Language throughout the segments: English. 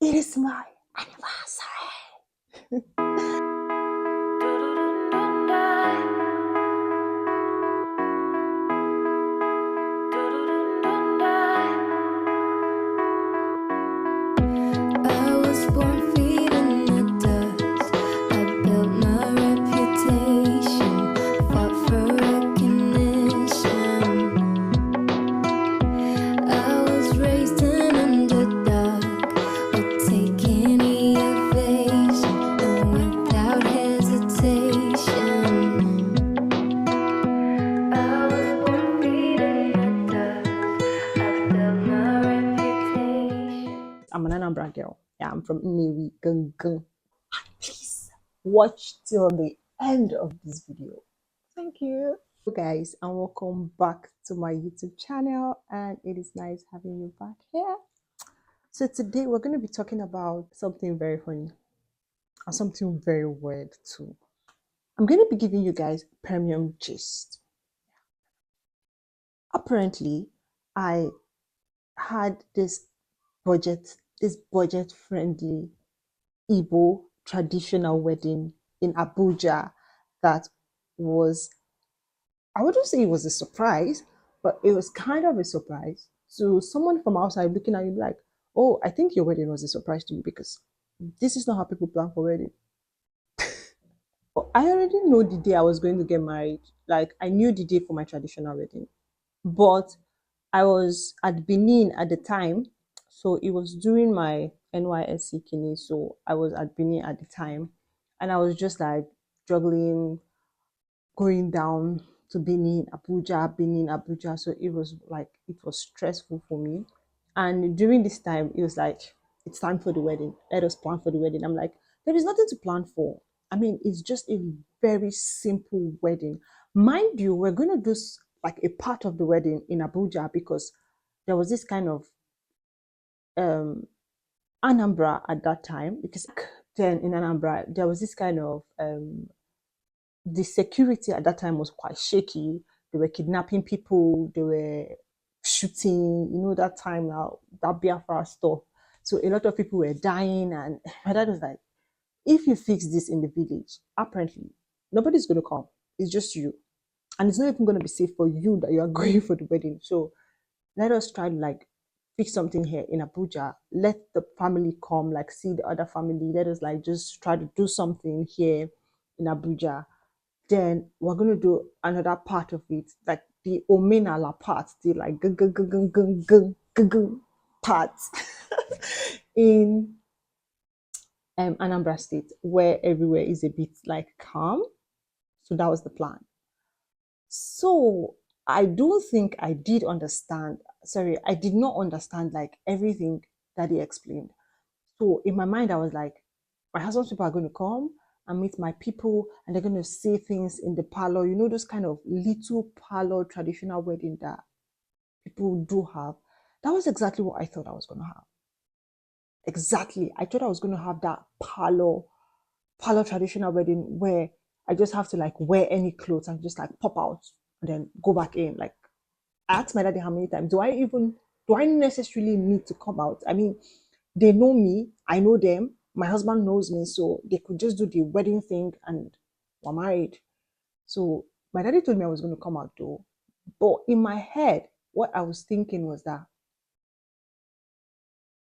It is my anniversary. I was born feeding the dust. I built my reputation, fought for recognition. I was raised an underdog, would take any ovation, and without hesitation. I was born feeding the dust. I built my reputation. I'm an Anambra girl. Yeah, I'm from Nnewi, Gangan. Please watch till the end of this video. Thank you. Hello guys, and welcome back to my YouTube channel, and it is nice having you back here. So today we're going to be talking about something very funny and something very weird too. I'm going to be giving you guys premium gist. Apparently, I had this budget friendly Igbo traditional wedding in Abuja that was, I wouldn't say it was a surprise, but it was kind of a surprise. So someone from outside looking at you like, oh, I think your wedding was a surprise to you because this is not how people plan for wedding. I already know the day I was going to get married. Like I knew the day for my traditional wedding. But I was at Benin at the time. So it was during my NYSC kidney. So I was at Benin at the time. And I was just like juggling, going down to Benin, Abuja. So it was like, it was stressful for me. And during this time, it was like, it's time for the wedding. Let us plan for the wedding. I'm like, there is nothing to plan for. I mean, it's just a very simple wedding. Mind you, we're going to do like a part of the wedding in Abuja because there was this kind of um, Anambra at that time. Because then in Anambra, there was this kind of the security at that time was quite shaky. They were kidnapping people, they were shooting, that time now, that Biafra stuff. So a lot of people were dying, and my dad was like, if you fix this in the village, apparently nobody's gonna come. It's just you. And it's not even gonna be safe for you that you are going for the wedding. So let us try to like fix something here in Abuja. Let the family come, like see the other family. Let us like just try to do something here in Abuja. Then we're going to do another part of it, like the Omenala part, the like part in Anambra State, where everywhere is a bit like calm. So that was the plan. So I don't think I did understand. Sorry, I did not understand like everything that he explained. So in my mind, I was like, my husband's people are going to come and meet my people, and they're going to say things in the parlor. You know, those kind of little parlor traditional wedding that people do have. That was exactly what I thought I was going to have. Exactly. I thought I was going to have that parlor traditional wedding where I just have to like wear any clothes and just like pop out and then go back in. Like I asked my daddy how many times do I necessarily need to come out? I mean, they know me, I know them, my husband knows me, so they could just do the wedding thing and we're married. So my daddy told me I was going to come out though. But in my head, what I was thinking was that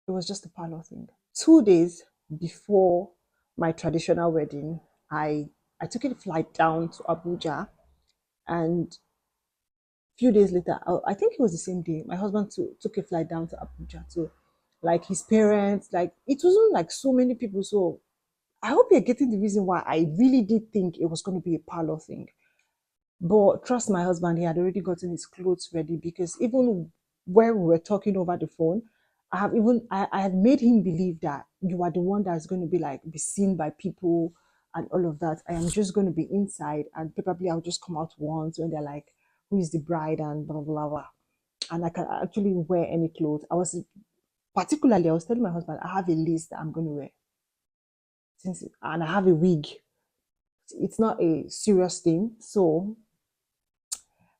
it was just a parlor thing. 2 days before my traditional wedding, I took a flight down to Abuja, and a few days later, I think it was the same day, my husband took a flight down to Abuja to like his parents, like it wasn't like so many people. So I hope you're getting the reason why I really did think it was going to be a parlor thing. But trust my husband, he had already gotten his clothes ready because even when we were talking over the phone, I had made him believe that you are the one that's going to be seen by people and all of that. I am just going to be inside, and probably I'll just come out once when they're like, who is the bride and blah blah blah. And I can actually wear any clothes. I was telling my husband, I have a list that I'm going to wear and I have a wig. It's not a serious thing. So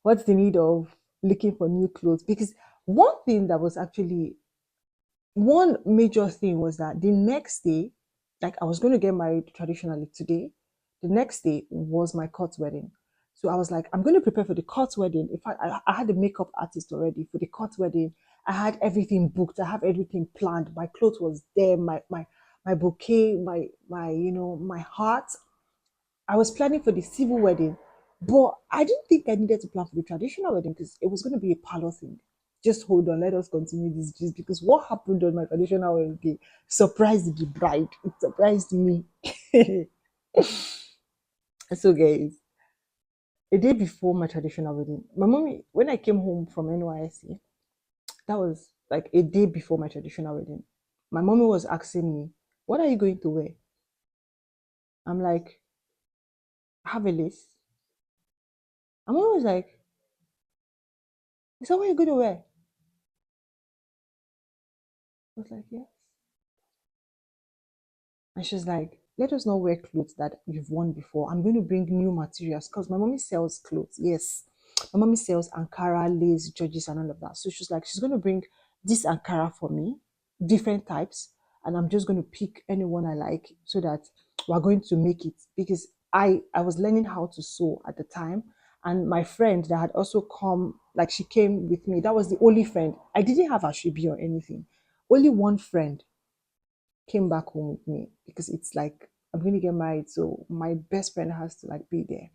what's the need of looking for new clothes? Because one thing that was actually one major thing was that the next day, like I was going to get married traditionally today, the next day was my court wedding. So I was like, I'm going to prepare for the court wedding. In fact, I had a makeup artist already for the court wedding. I had everything booked. I have everything planned. My clothes was there. My bouquet, my heart. I was planning for the civil wedding, but I didn't think I needed to plan for the traditional wedding because it was going to be a parlor thing. Just hold on, let us continue this just because what happened on my traditional wedding day surprised the bride. It surprised me. So, guys, a day before my traditional wedding, my mommy, when I came home from NYSC, that was like a day before my traditional wedding. My mommy was asking me, "What are you going to wear?" I'm like, "I have a list." My mom was like, "Is that what you're going to wear?" I was like, "Yeah." And she's like, let us not wear clothes that you've worn before. I'm going to bring new materials because my mommy sells clothes. Yes. My mommy sells Ankara, lace, Georges, and all of that. So she's like, she's going to bring this Ankara for me, different types. And I'm just going to pick anyone I like so that we're going to make it. Because I was learning how to sew at the time. And my friend that had also come, like she came with me, that was the only friend. I didn't have a shibi or anything. Only one friend came back home with me because it's like I'm going to get married, so my best friend has to like be there.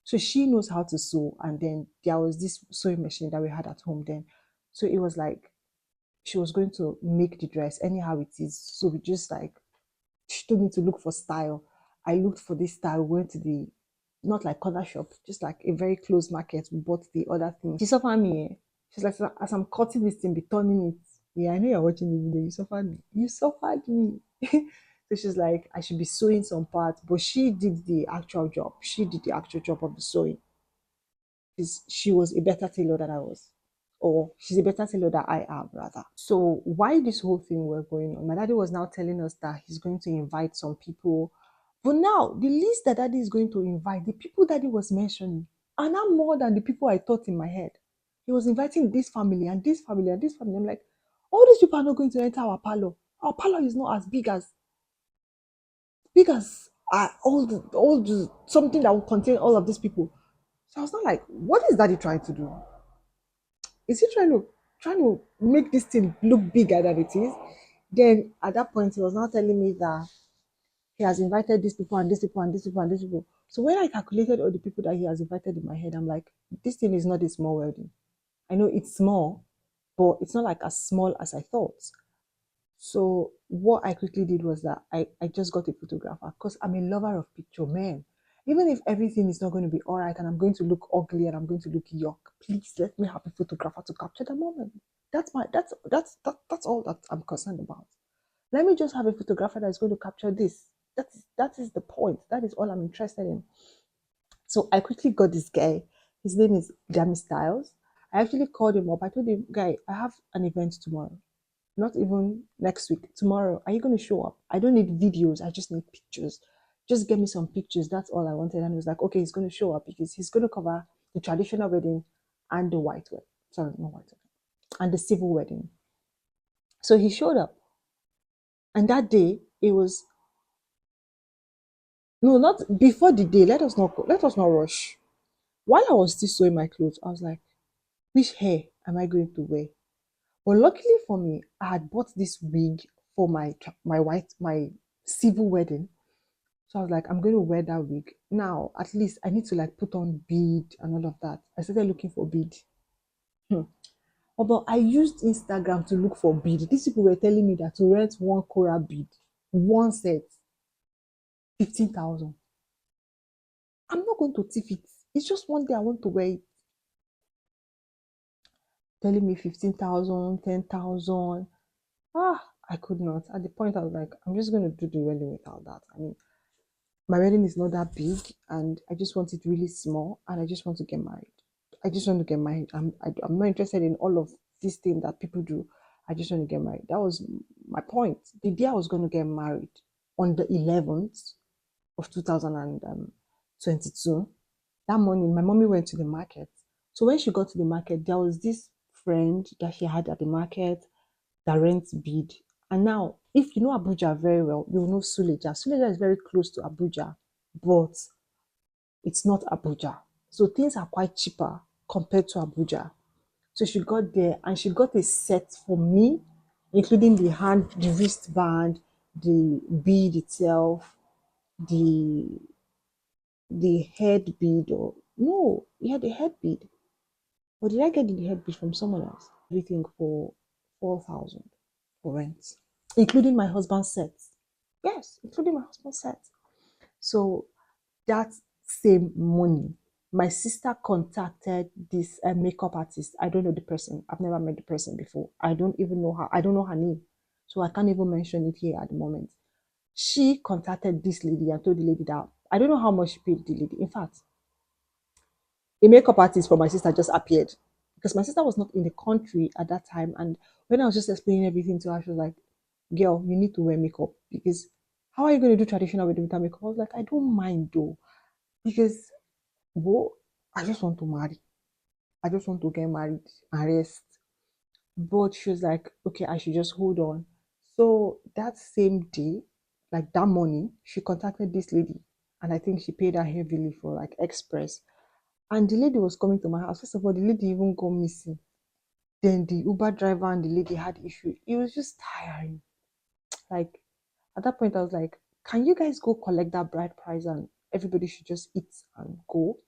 So she knows how to sew, and then there was this sewing machine that we had at home then. So it was like she was going to make the dress anyhow it is. So we just like she told me to look for style. I looked for this style, went to the not like corner shop, just like a very close market. We bought the other thing. She suffered me. Eh. She's like, as I'm cutting this thing, be turning it. Yeah, I know you're watching the video. You suffered me. You suffered me. So she's like, I should be sewing some parts, but she did the actual job. She did the actual job of the sewing. She was a better tailor than I was, or she's a better tailor than I am, rather. So why this whole thing were going on? My daddy was now telling us that he's going to invite some people, but now the list that daddy is going to invite, the people daddy was mentioning, are now more than the people I thought in my head. He was inviting this family and this family and this family. I'm like, all these people are not going to enter our parlor. Our parlor is not as big as all the something that will contain all of these people. So I was not like, what is daddy trying to do? Is he trying to make this thing look bigger than it is? Then at that point he was now telling me that he has invited these people and these people and these people and these people. So when I calculated all the people that he has invited in my head, I'm like, this thing is not a small wedding. I know it's small, but it's not like as small as I thought. So what I quickly did was that I just got a photographer because I'm a lover of picture, man. Even if everything is not going to be all right and I'm going to look ugly and I'm going to look yuck, please let me have a photographer to capture the moment. That's all that I'm concerned about. Let me just have a photographer that is going to capture this. That is the point. That is all I'm interested in. So I quickly got this guy. His name is Jamie Styles. I actually called him up. I told him, guy, I have an event tomorrow. Not even next week. Tomorrow. Are you going to show up? I don't need videos. I just need pictures. Just get me some pictures. That's all I wanted. And he was like, okay, he's going to show up because he's going to cover the traditional wedding and the white wedding. Sorry, not white wedding. And the civil wedding. So he showed up. And that day, it was no, not before the day. Let us not rush. While I was still sewing my clothes, I was like, which hair am I going to wear? But luckily for me, I had bought this wig for my civil wedding. So I was like, I'm going to wear that wig. Now, at least I need to like put on bead and all of that. I started looking for bead. Hmm. Oh, but I used Instagram to look for bead. These people were telling me that to rent one Cora bead, one set, 15,000. I'm not going to tip it. It's just one day I want to wear it. Telling me 15,000, 10,000. I could not. At the point, I was like, I'm just going to do the wedding without that. I mean, my wedding is not that big, and I just want it really small, and I just want to get married. I just want to get married. I'm not interested in all of these things that people do. I just want to get married. That was my point. The day I was going to get married on the 11th of 2022, that morning, my mommy went to the market. So when she got to the market, there was this friend that she had at the market that rents bead. And now, if you know Abuja very well, you will know Suleja. Suleja is very close to Abuja, but it's not Abuja. So things are quite cheaper compared to Abuja. So she got there and she got a set for me, including the wristband, the bead itself, the the head bead or no, yeah, the head bead. Or did I get the head bead from someone else? Everything for 4,000 for rent, including my husband's set. Yes, including my husband's set. So that same money, my sister contacted this makeup artist. I don't know the person. I've never met the person before. I don't even know her. I don't know her name. So I can't even mention it here at the moment. She contacted this lady and told the lady that I don't know how much she paid the lady. In fact, a makeup artist for my sister just appeared because my sister was not in the country at that time. And when I was just explaining everything to her, she was like, "Girl, you need to wear makeup because how are you going to do traditional wedding without makeup?" I was like, "I don't mind though because, whoa, I just want to marry. I just want to get married and rest." But she was like, "Okay, I should just hold on." So that same day, like that morning, she contacted this lady, and I think she paid her heavily for like express. And the lady was coming to my house. First of all, the lady even got missing. Then the Uber driver and the lady had issue. It was just tiring. Like at that point, I was like, "Can you guys go collect that bride price and everybody should just eat and go?"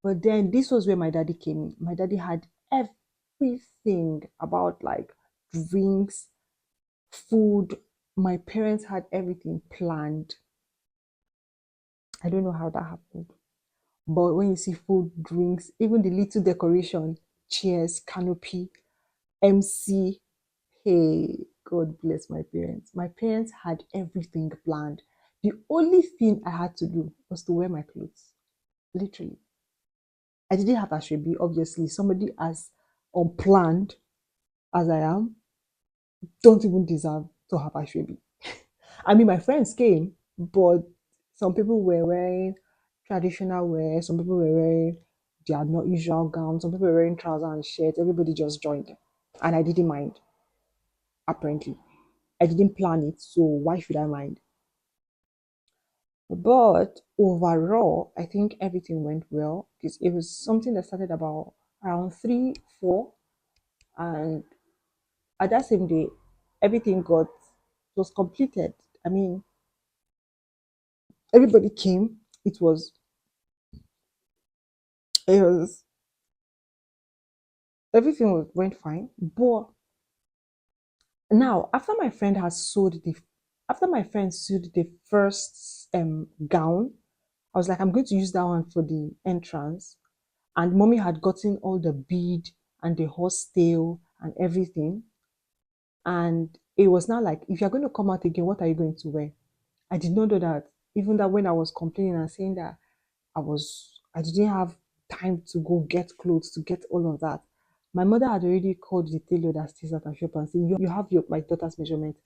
But then this was where my daddy came in. My daddy had everything about like drinks, food. My parents had everything planned. I don't know how that happened. But when you see food, drinks, even the little decoration, chairs, canopy, MC, hey, God bless my parents. My parents had everything planned. The only thing I had to do was to wear my clothes. Literally. I didn't have Ashwebi, obviously. Somebody as unplanned as I am, don't even deserve to have Ashwebi. I mean, my friends came, but some people were wearing traditional wear, some people were wearing their not usual gowns, some people were wearing trousers and shirts. Everybody just joined. And I didn't mind, apparently. I didn't plan it, so why should I mind? But overall, I think everything went well because it was something that started about around 3, 4, and at that same day, everything was completed. I mean, everybody came. It was everything went fine. But now, after my friend sewed the first gown, I was like, I'm going to use that one for the entrance. And mommy had gotten all the bead and the horse tail and everything. And it was now like, if you're going to come out again, what are you going to wear? I did not know that. Even that when I was complaining and saying that I didn't have time to go get clothes to get all of that. My mother had already called the tailor that stays at her shop and said, "You have my daughter's measurement.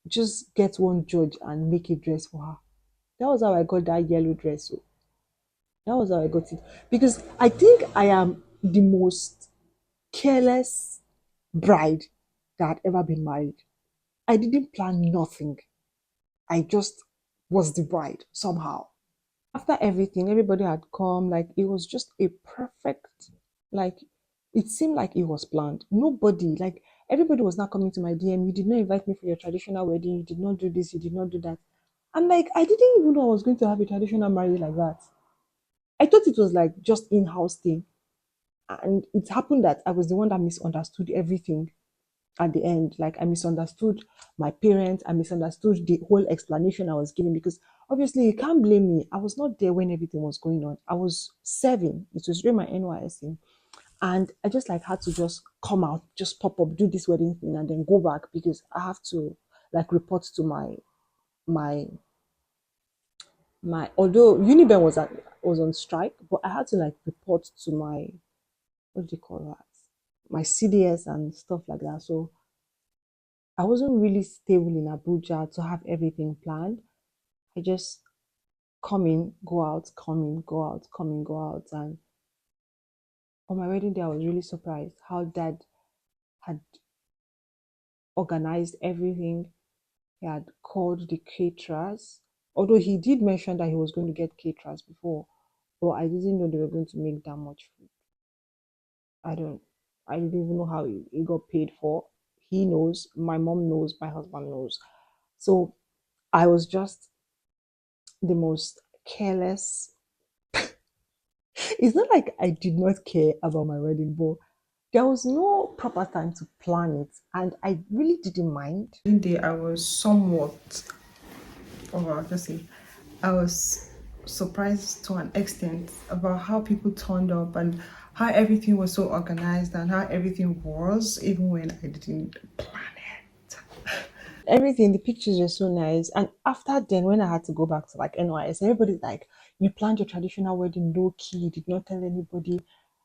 Just get one judge and make a dress for her." That was how I got that yellow dress. So that was how I got it. Because I think I am the most careless bride that had ever been married. I didn't plan nothing. I just was the bride somehow. After everything, everybody had come. Like it was just a perfect, like it seemed like it was planned. Nobody, like everybody was not coming to my DM. You did not invite me for your traditional wedding. You did not do this. You did not do that. I'm like, I didn't even know I was going to have a traditional marriage like that. I thought it was like just in-house thing. And it happened that I was the one that misunderstood everything at the end. Like I misunderstood my parents, I misunderstood the whole explanation I was giving because obviously you can't blame me. I was not there when everything was going on. I was serving. It was during my NYSC. And I just like had to just come out, just pop up, do this wedding thing, and then go back because I have to like report to my although Uniben was on strike, but I had to like report to my what do you call that? My CDS and stuff like that. So I wasn't really stable in Abuja to have everything planned. I just come in, go out, come in, go out, come in, go out. And on my wedding day, I was really surprised how dad had organized everything. He had called the caterers, although he did mention that he was going to get caterers before, but I didn't know they were going to make that much food. I don't, I didn't even know how it got paid for. He knows, my mom knows, my husband knows. So I was just the most careless. It's not like I did not care about my wedding, but there was no proper time to plan it, and I really didn't mind. Day I was somewhat, or I'll just say, I was surprised to an extent about how people turned up and how everything was so organized and how everything was, even when I didn't plan it. Everything, the pictures were so nice. And after then, when I had to go back to like NYS, everybody's like, you planned your traditional wedding low key, you did not tell anybody.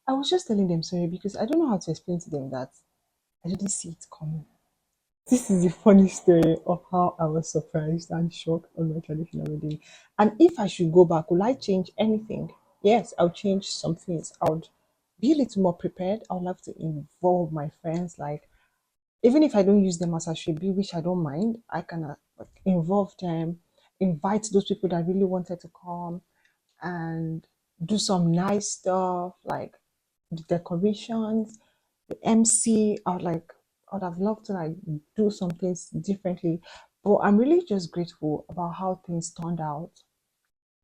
I was just telling them sorry because I don't know how to explain to them that I didn't see it coming. This is the funny story of how I was surprised and shocked on my traditional wedding. And if I should go back, will I change anything? Yes, I'll change some things. I would be a little more prepared. I would love to involve my friends, like even if I don't use them as I should be, which I don't mind, I can like, involve them, invite those people that really wanted to come, and do some nice stuff like the decorations, the MC. I would have loved to like do some things differently, but I'm really just grateful about how things turned out.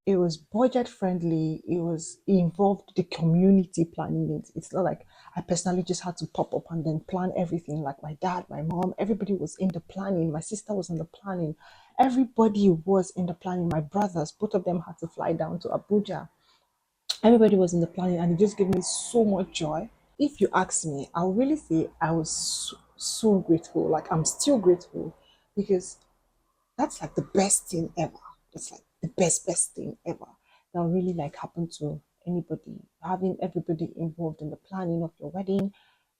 It was budget friendly. It involved the community planning it. It's not like I personally just had to pop up and then plan everything. Like my dad, my mom, everybody was in the planning. My sister was in the planning. Everybody was in the planning. My brothers, both of them had to fly down to Abuja. Everybody was in the planning, and it just gave me so much joy. If you ask me, I'll really say I was so grateful. Like I'm still grateful because that's like the best thing ever. It's like the best thing ever that really like happened to anybody. Having everybody involved in the planning of your wedding,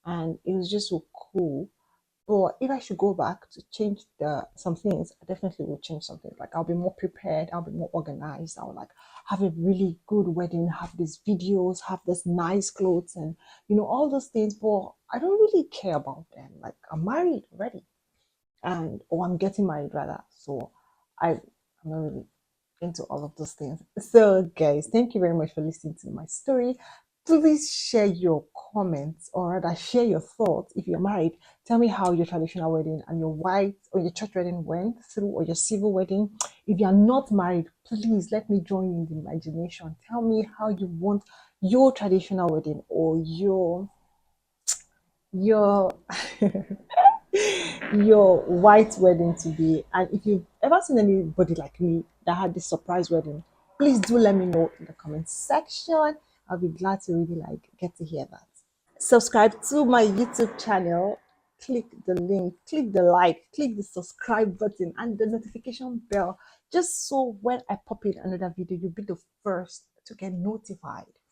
and it was just so cool. But if I should go back to change the some things, I definitely will change some things. Like I'll be more prepared, I'll be more organized. I'll like have a really good wedding, have these videos, have this nice clothes, and all those things. But I don't really care about them. Like I'm married already, and or I'm getting married rather. So I'm not really into all of those things. So guys, thank you very much for listening to my story. Please share your comments or rather share your thoughts if you're married. Tell me how your traditional wedding and your white or your church wedding went through or your civil wedding. If you're not married, please let me join you in the imagination. Tell me how you want your traditional wedding or your your white wedding to be. And if you've ever seen anybody like me that had this surprise wedding, please do let me know in the comment section. I'll be glad to really like get to hear that. Subscribe to my YouTube channel. Click the link, click the like, click the subscribe button and the notification bell just so when I pop in another video, you'll be the first to get notified.